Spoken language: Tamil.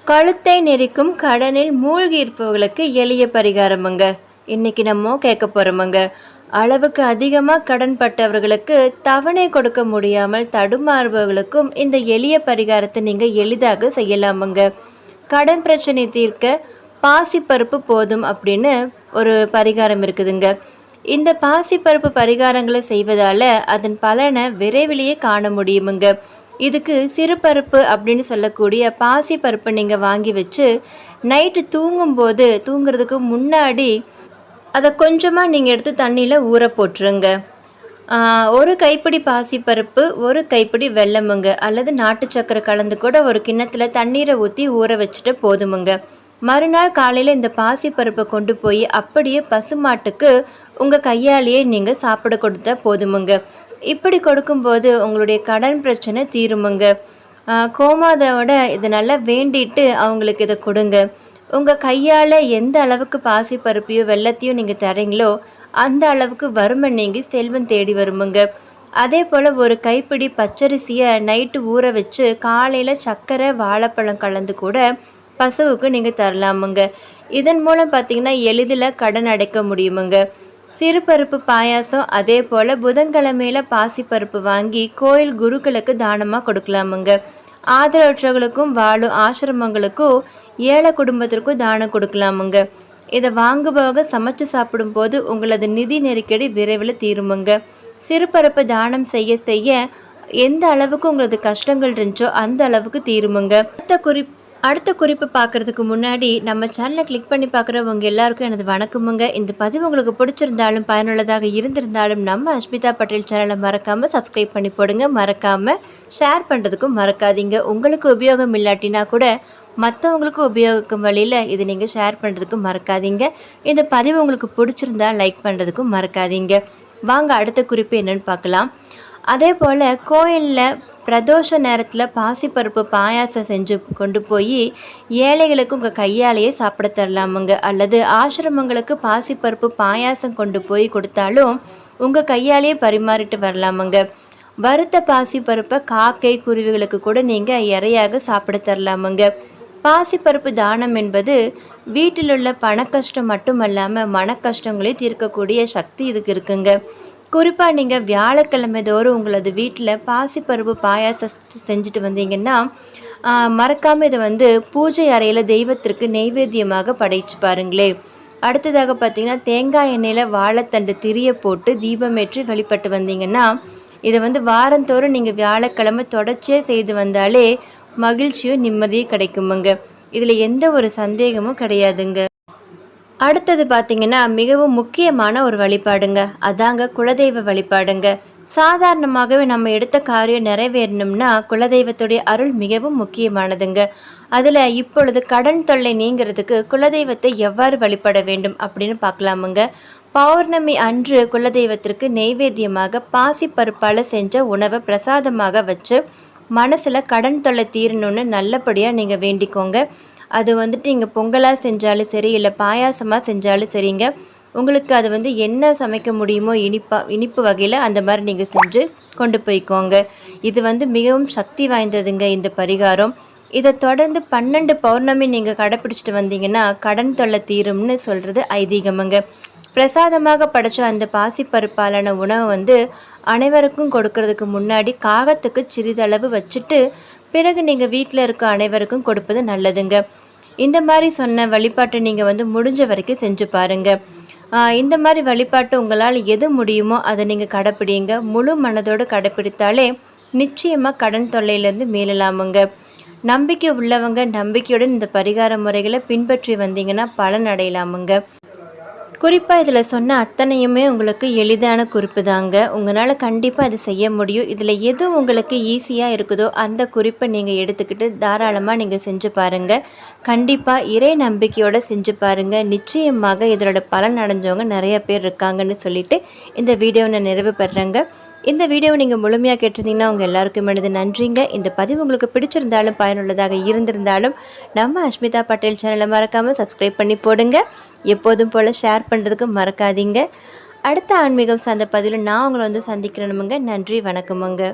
கழுத்தை நெரிக்கும் கடனில் மூழ்கி இருப்பவர்களுக்கு எளிய பரிகாரமுங்க. இன்னைக்கு நம்ம கேட்க போகிறோமுங்க. அளவுக்கு அதிகமாக கடன் பட்டவர்களுக்கு தவணை கொடுக்க முடியாமல் தடுமாறுபவர்களுக்கும் இந்த எளிய பரிகாரத்தை நீங்கள் எளிதாக செய்யலாமுங்க. கடன் பிரச்சனை தீர்க்க பாசிப்பருப்பு போதும் அப்படின்னு ஒரு பரிகாரம் இருக்குதுங்க. இந்த பாசிப்பருப்பு பரிகாரங்களை செய்வதால் அதன் பலனை விரைவிலேயே காண முடியுமுங்க. இதுக்கு சிறுபருப்பு அப்படின்னு சொல்லக்கூடிய பாசி பருப்பு நீங்கள் வாங்கி வச்சு நைட்டு தூங்குறதுக்கு முன்னாடி அதை கொஞ்சமாக நீங்கள் எடுத்து தண்ணியில் ஊற போட்டுருங்க. ஒரு கைப்பிடி பாசிப்பருப்பு, ஒரு கைப்பிடி வெல்லமுங்க, அல்லது நாட்டு சக்கரை கலந்து கூட ஒரு கிண்ணத்தில் தண்ணீரை ஊற்றி ஊற வச்சுட்டு போதுமுங்க. மறுநாள் காலையில் இந்த பாசிப்பருப்பை கொண்டு போய் அப்படியே பசுமாட்டுக்கு உங்கள் கையாலேயே நீங்கள் சாப்பிட கொடுத்தா போதுமுங்க. இப்படி கொடுக்கும்போது உங்களுடைய கடன் பிரச்சனை தீருமுங்க. கோமாதாவோட இதை நல்லா வேண்டிட்டு அவங்களுக்கு இதை கொடுங்க. உங்கள் கையால் எந்த அளவுக்கு பாசி பருப்பையோ வெள்ளத்தையோ நீங்கள் தரீங்களோ அந்த அளவுக்கு வறுமை நீங்கி செல்வம் தேடி வருமுங்க. அதே போல் ஒரு கைப்பிடி பச்சரிசியை நைட்டு ஊற வச்சு காலையில் சர்க்கரை வாழைப்பழம் கலந்து கூட பசுவுக்கு நீங்கள் தரலாமுங்க. இதன் மூலம் பார்த்திங்கன்னா எளிதில் கடன் அடைக்க முடியுமுங்க. சிறுபருப்பு பாயாசம் அதே போல் புதன்கிழமையில் பாசிப்பருப்பு வாங்கி கோயில் குருக்களுக்கு தானமாக கொடுக்கலாமுங்க. ஆதரவற்றவர்களுக்கும் வாழும் ஆசிரமங்களுக்கும் ஏழை குடும்பத்திற்கும் தானம் கொடுக்கலாமுங்க. இதை வாங்குபவங்க சமைச்சு சாப்பிடும்போது உங்களது நிதி நெருக்கடி விரைவில் தீருமுங்க. சிறுபருப்பு தானம் செய்ய செய்ய எந்த அளவுக்கு உங்களது கஷ்டங்கள் இருந்துச்சோ அந்த அளவுக்கு தீருமுங்க. அடுத்த குறிப்பு பார்க்குறதுக்கு முன்னாடி நம்ம சேனலை கிளிக் பண்ணி பார்க்குறவங்க எல்லாருக்கும் எனது வணக்கமுங்க. இந்த பதிவு உங்களுக்கு பிடிச்சிருந்தாலும் பயனுள்ளதாக இருந்திருந்தாலும் நம்ம அஷ்மிதா பட்டேல் சேனலை மறக்காமல் சப்ஸ்கிரைப் பண்ணி போடுங்க. மறக்காமல் ஷேர் பண்ணுறதுக்கும் மறக்காதீங்க. உங்களுக்கு உபயோகம் இல்லாட்டினா கூட மற்றவங்களுக்கு உபயோகிக்கும் வழியில் இது நீங்கள் ஷேர் பண்ணுறதுக்கும் மறக்காதீங்க. இந்த பதிவு உங்களுக்கு பிடிச்சிருந்தா லைக் பண்ணுறதுக்கும் மறக்காதீங்க. வாங்க அடுத்த குறிப்பு என்னென்னு பார்க்கலாம். அதே போல் கோயிலில் பிரதோஷ நேரத்தில் பாசிப்பருப்பு பாயாசம் செஞ்சு கொண்டு போய் ஏழைகளுக்கு உங்கள் கையாலேயே சாப்பிட தரலாமுங்க. அல்லது ஆசிரமங்களுக்கு பாசிப்பருப்பு பாயாசம் கொண்டு போய் கொடுத்தாலும் உங்கள் கையாலேயே பரிமாறிட்டு வரலாமுங்க. வறுத்த பாசிப்பருப்பை காக்கை குருவிகளுக்கு கூட நீங்கள் இறையாக சாப்பிட தரலாமுங்க. பாசிப்பருப்பு தானம் என்பது வீட்டில் உள்ள பண கஷ்டம் மட்டுமல்லாமல் மன கஷ்டங்களையும் தீர்க்கக்கூடிய சக்தி இதுக்கு இருக்குங்க. குறிப்பாக நீங்கள் வியாழக்கிழமை தோறும் உங்களது வீட்டில் பாசிப்பருப்பு பாயாசம் செஞ்சுட்டு வந்தீங்கன்னா மறக்காமல் இதை பூஜை அறையில் தெய்வத்திற்கு நெய்வேத்தியமாக படைச்சு பாருங்களே. அடுத்ததாக பார்த்திங்கன்னா தேங்காய் எண்ணெயில் வாழைத்தண்டு திரிய போட்டு தீபமேற்றி வழிபட்டு வந்தீங்கன்னா இதை வாரந்தோறும் நீங்கள் வியாழக்கிழமை தொடர்ச்சியாக செய்து வந்தாலே மகிழ்ச்சியும் நிம்மதியும் கிடைக்குமுங்க. இதில் எந்த ஒரு சந்தேகமும் கிடையாதுங்க. அடுத்தது பார்த்திங்கன்னா மிகவும் முக்கியமான ஒரு வழிபாடுங்க. அதாங்க குலதெய்வ வழிபாடுங்க. சாதாரணமாகவே நம்ம எடுத்த காரியம் நிறைவேறணும்னா குலதெய்வத்துடைய அருள் மிகவும் முக்கியமானதுங்க. அதில் இப்பொழுது கடன் தொல்லை நீங்கிறதுக்கு குலதெய்வத்தை எவ்வாறு வழிபட வேண்டும் அப்படின்னு பார்க்கலாமுங்க. பௌர்ணமி அன்று குலதெய்வத்திற்கு நெய்வேத்தியமாக பாசிப்பருப்பால் செஞ்ச உணவை பிரசாதமாக வச்சு மனசில் கடன் தொல்லை தீரணும்னு நல்லபடியாக நீங்கள் வேண்டிக்கோங்க. அது நீங்கள் பொங்கலாக செஞ்சாலும் சரி, இல்லை பாயாசமாக செஞ்சாலும் சரிங்க. உங்களுக்கு அது என்ன சமைக்க முடியுமோ இனிப்பு வகையில் அந்த மாதிரி நீங்கள் செஞ்சு கொண்டு போய்க்கோங்க. இது மிகவும் சக்தி வாய்ந்ததுங்க இந்த பரிகாரம். இதை தொடர்ந்து 12 பௌர்ணமி நீங்கள் கடைப்பிடிச்சிட்டு வந்தீங்கன்னா கடன் தொல்லை தீரும்னு சொல்கிறது ஐதீகமுங்க. பிரசாதமாக படைச்ச அந்த பாசிப்பருப்பாலான உணவை அனைவருக்கும் கொடுக்கறதுக்கு முன்னாடி காகத்துக்கு சிறிதளவு வச்சுட்டு பிறகு நீங்கள் வீட்டில் இருக்க அனைவருக்கும் கொடுப்பது நல்லதுங்க. இந்த மாதிரி சொன்ன வழிபாட்டை நீங்கள் முடிஞ்ச வரைக்கும் செஞ்சு பாருங்கள். இந்த மாதிரி வழிபாட்டு உங்களால் எது முடியுமோ அதை நீங்கள் கடைப்பிடிங்க. முழு மனதோடு கடைப்பிடித்தாலே நிச்சயமாக கடன் தொல்லையிலேருந்து மீளலாமுங்க. நம்பிக்கை உள்ளவங்க நம்பிக்கையுடன் இந்த பரிகார முறைகளை பின்பற்றி வந்தீங்கன்னா பலன் அடையலாமுங்க. குறிப்பாக இதில் சொன்ன அத்தனையுமே உங்களுக்கு எளிதான குறிப்பு தாங்க. உங்களால் கண்டிப்பாக அது செய்ய முடியும். இதில் எது உங்களுக்கு ஈஸியாக இருக்குதோ அந்த குறிப்பை நீங்கள் எடுத்துக்கிட்டு தாராளமாக நீங்கள் செஞ்சு பாருங்கள். கண்டிப்பாக இறை நம்பிக்கையோடு செஞ்சு பாருங்கள். நிச்சயமாக இதனோட பலன் அடைஞ்சவங்க நிறைய பேர் இருக்காங்கன்னு சொல்லிவிட்டு இந்த வீடியோவை நான் நிறைவு பெறுறேங்க. இந்த வீடியோவை நீங்கள் முழுமையாக கேட்டிருந்தீங்கன்னா உங்கள் எல்லாருக்கும் எனது நன்றிங்க. இந்த பதிவு உங்களுக்கு பிடிச்சிருந்தாலும் பயனுள்ளதாக இருந்திருந்தாலும் நம்ம அஷ்மிதா பட்டேல் சேனலை மறக்காமல் சப்ஸ்கிரைப் பண்ணி போடுங்க. எப்போதும் போல் ஷேர் பண்ணுறதுக்கு மறக்காதீங்க. அடுத்த ஆன்மீகம் சார்ந்த பதிவில் நான் உங்களை சந்திக்கிறேனுங்க. நன்றி, வணக்கமுங்க.